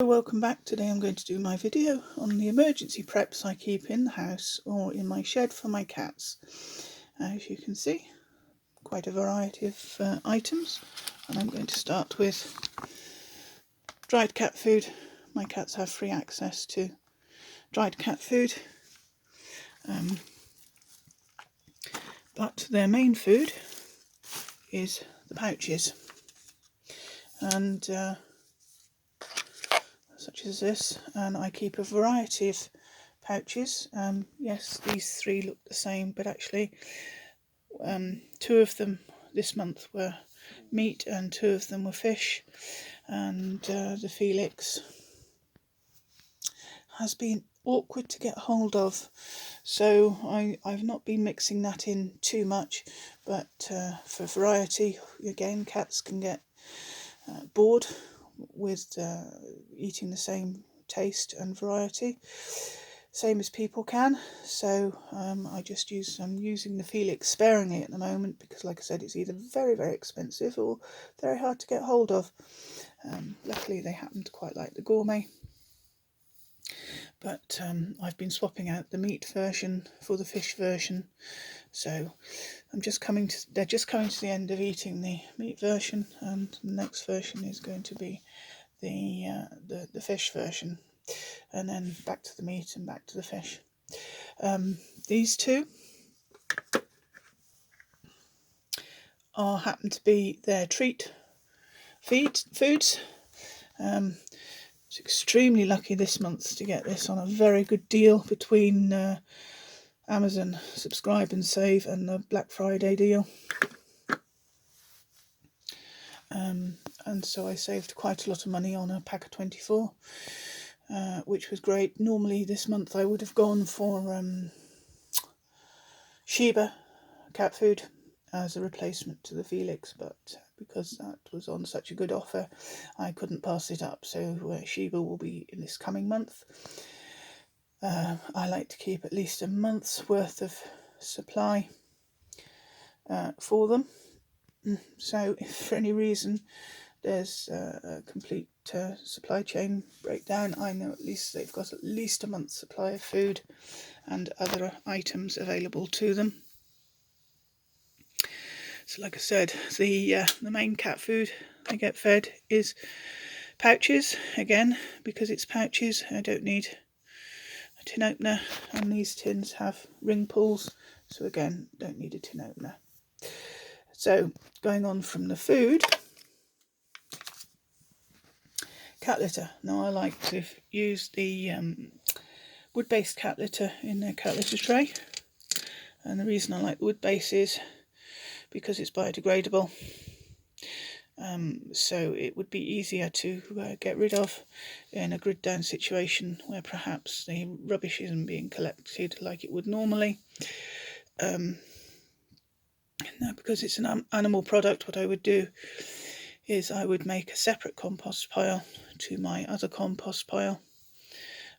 Welcome back. Today I'm going to do my video on the emergency preps I keep in the house or in my shed for my cats. As you can see, quite a variety of items, and I'm going to start with dried cat food. My cats have free access to dried cat food, but their main food is the pouches, and such as this, and I keep a variety of pouches. Yes, these three look the same, but actually two of them this month were meat and two of them were fish, and the Felix has been awkward to get hold of, so I've not been mixing that in too much, but for variety, again, cats can get bored with eating the same taste and variety, same as people can. So I'm using the Felix sparingly at the moment, because like I said, it's either very, very expensive or very hard to get hold of. Luckily they happen to quite like the gourmet, but I've been swapping out the meat version for the fish version, so they're just coming to the end of eating the meat version, and the next version is going to be the fish version, and then back to the meat and back to the fish. These two happen to be their treat foods. It's extremely lucky this month to get this on a very good deal between Amazon Subscribe and Save and the Black Friday deal. And so I saved quite a lot of money on a pack of 24, which was great. Normally this month I would have gone for Sheba cat food as a replacement to the Felix, but because that was on such a good offer, I couldn't pass it up. So Sheba will be in this coming month. I like to keep at least a month's worth of supply for them. So if for any reason there's a complete supply chain breakdown, I know at least they've got at least a month's supply of food and other items available to them. So like I said, the main cat food I get fed is pouches. Again, because it's pouches, I don't need a tin opener, and these tins have ring pulls, so again, don't need a tin opener. So going on from the food, cat litter. Now I like to use the wood-based cat litter in their cat litter tray, and the reason I like the wood base is because it's biodegradable, so it would be easier to get rid of in a grid down situation where perhaps the rubbish isn't being collected like it would normally. Now, because it's an animal product, what I would do is I would make a separate compost pile to my other compost pile.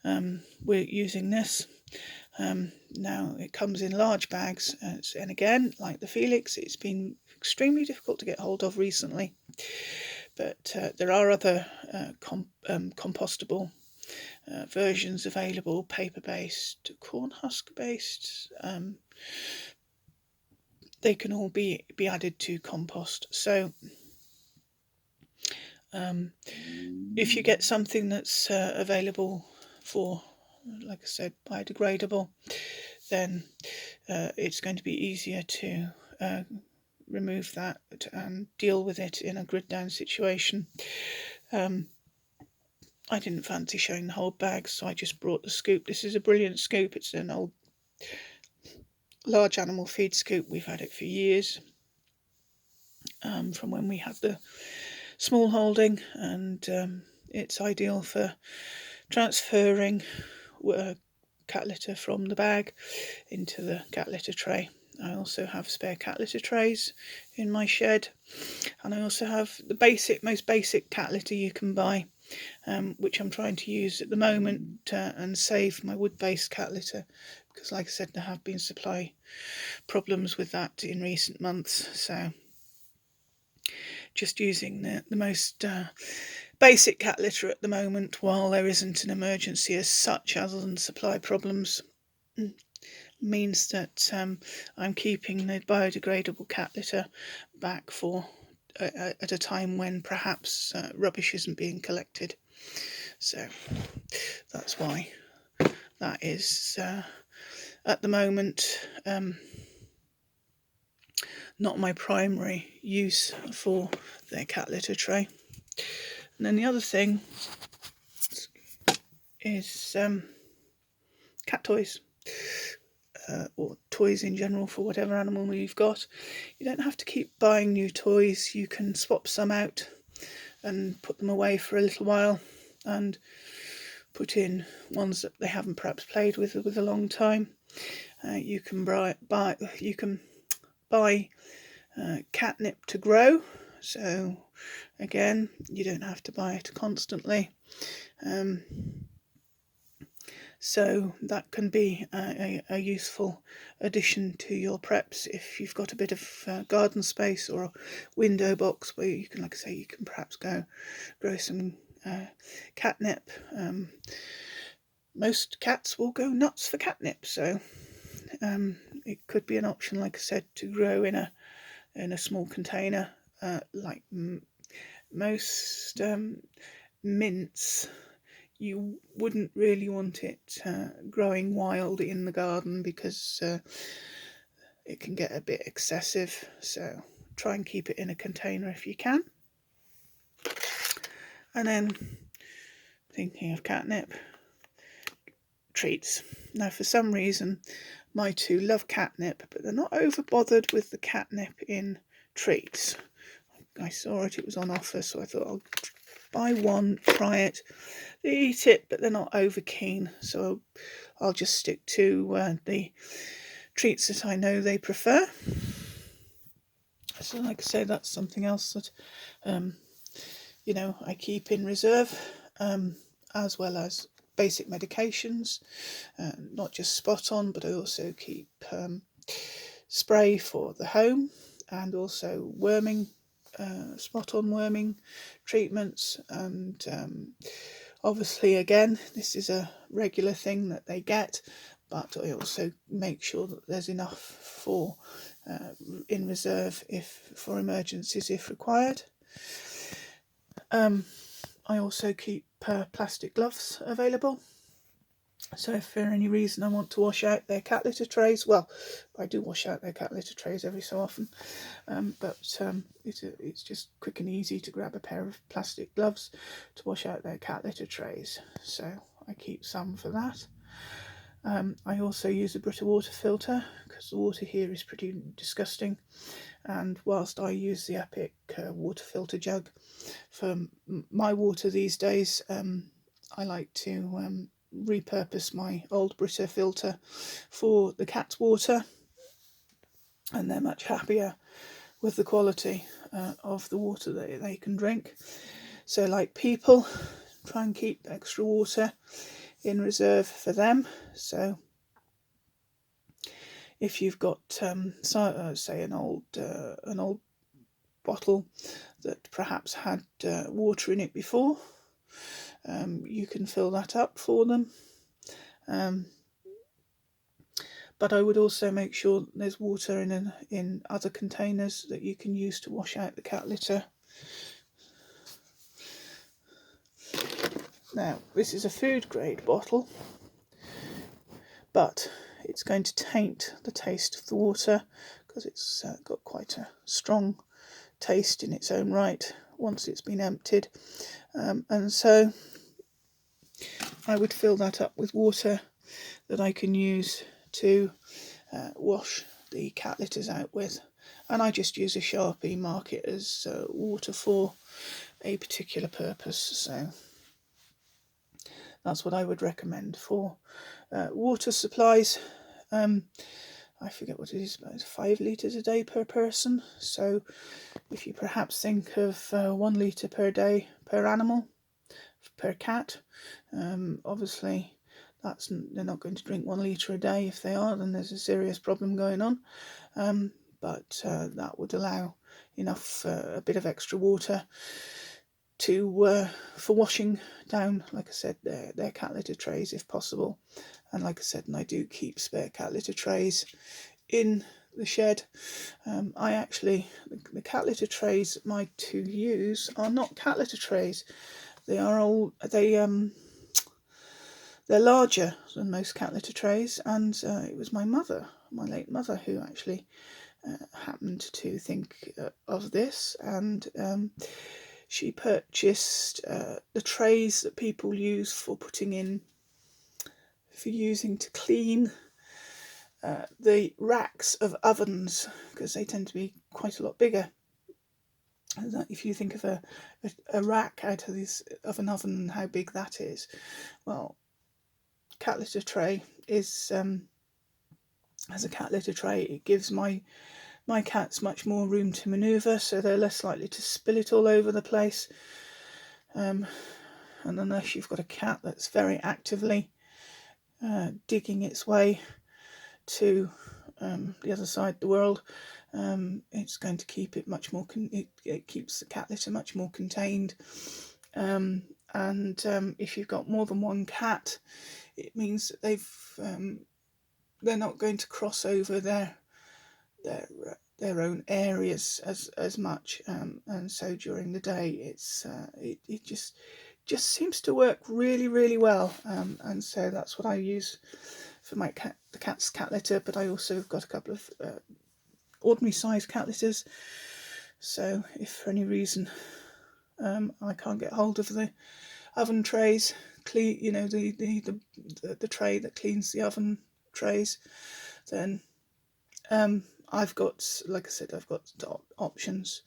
We're using this. Now it comes in large bags, and again, like the Felix, it's been extremely difficult to get hold of recently, but there are other compostable versions available, paper based, corn husk based. They can all be added to compost. So if you get something that's available for, like I said, biodegradable, then it's going to be easier to remove that and deal with it in a grid down situation. I didn't fancy showing the whole bag, so I just brought the scoop. This is a brilliant scoop. It's an old large animal feed scoop. We've had it for years, from when we had the small holding, and it's ideal for transferring cat litter from the bag into the cat litter tray. I also have spare cat litter trays in my shed, and I also have the most basic cat litter you can buy, which I'm trying to use at the moment and save my wood-based cat litter, because like I said, there have been supply problems with that in recent months. So just using the most basic cat litter at the moment, while there isn't an emergency as such other than supply problems, means that I'm keeping the biodegradable cat litter back for at a time when perhaps rubbish isn't being collected. So that's why that is at the moment not my primary use for their cat litter tray. And then the other thing is cat toys. Or toys in general for whatever animal you've got. You don't have to keep buying new toys. You can swap some out and put them away for a little while and put in ones that they haven't perhaps played with a long time. You can buy catnip to grow, so again you don't have to buy it constantly. So that can be a useful addition to your preps if you've got a bit of garden space or a window box where you can, like I say, you can perhaps go grow some catnip. Most cats will go nuts for catnip, so it could be an option, like I said, to grow in a small container. Like most mints, you wouldn't really want it growing wild in the garden because it can get a bit excessive, so try and keep it in a container if you can. And then, thinking of catnip, treats. Now for some reason my two love catnip, but they're not over bothered with the catnip in treats. I saw it was on offer, so I thought I'll buy one, try it. They eat it, but they're not over keen, so I'll just stick to the treats that I know they prefer. So like I say, that's something else that I keep in reserve, as well as basic medications, not just spot on, but I also keep spray for the home and also worming, spot on worming treatments. And obviously, again, this is a regular thing that they get, but I also make sure that there's enough for in reserve for emergencies if required. I also keep plastic gloves available. So if for any reason I want to wash out their cat litter trays, well, I do wash out their cat litter trays every so often, but it's just quick and easy to grab a pair of plastic gloves to wash out their cat litter trays. So I keep some for that. I also use a Brita water filter because the water here is pretty disgusting, and whilst I use the Epic water filter jug for my water these days, I like to repurpose my old Brita filter for the cat's water, and they're much happier with the quality of the water that they can drink. So like people, try and keep extra water in reserve for them. So if you've got say an old bottle that perhaps had water in it before, you can fill that up for them. But I would also make sure that there's water in other containers that you can use to wash out the cat litter. Now, this is a food grade bottle, but it's going to taint the taste of the water because it's got quite a strong taste in its own right once it's been emptied. And so I would fill that up with water that I can use to wash the cat litters out with, and I just use a Sharpie, mark it as water for a particular purpose. So that's what I would recommend for water supplies. I forget what it is, about 5 litres a day per person. So if you perhaps think of 1 litre per day per animal, per cat, obviously they're not going to drink 1 litre a day. If they are, then there's a serious problem going on. But that would allow enough, a bit of extra water for washing down, like I said, their cat litter trays if possible. And like I said, and I do keep spare cat litter trays in the shed. The cat litter trays that my two use are not cat litter trays. They're larger than most cat litter trays, and it was my late mother, who actually happened to think of this, and she purchased the trays that people use for using to clean the racks of ovens, because they tend to be quite a lot bigger. If you think of a rack out of of an oven and how big that is, well, cat litter tray is as a cat litter tray, it gives my cats much more room to manoeuvre, so they're less likely to spill it all over the place. And unless you've got a cat that's very actively digging its way to the other side of the world, it's going to keep it much more. It keeps the cat litter much more contained. And if you've got more than one cat, it means that they're not going to cross over their own areas as much, and so during the day it just seems to work really well, and so that's what I use for the cat's cat litter. But I also have got a couple of ordinary sized cat litters, so if for any reason I can't get hold of the oven trays, the tray that cleans the oven trays, then I've got, like I said, I've got options.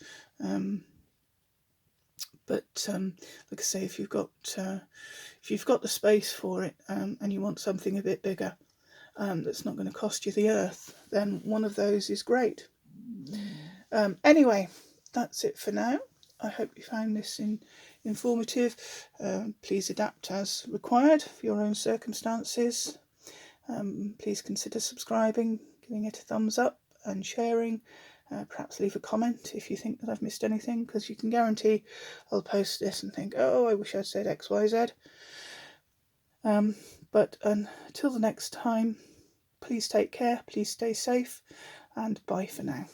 But like I say, if you've got the space for it, and you want something a bit bigger, that's not going to cost you the earth, then one of those is great. Anyway, that's it for now. I hope you found this informative. Please adapt as required for your own circumstances. Please consider subscribing, giving it a thumbs up, and sharing. Perhaps leave a comment if you think that I've missed anything, because you can guarantee I'll post this and think, oh, I wish I'd said X, Y, Z. But until the next time, please take care, please stay safe, and bye for now.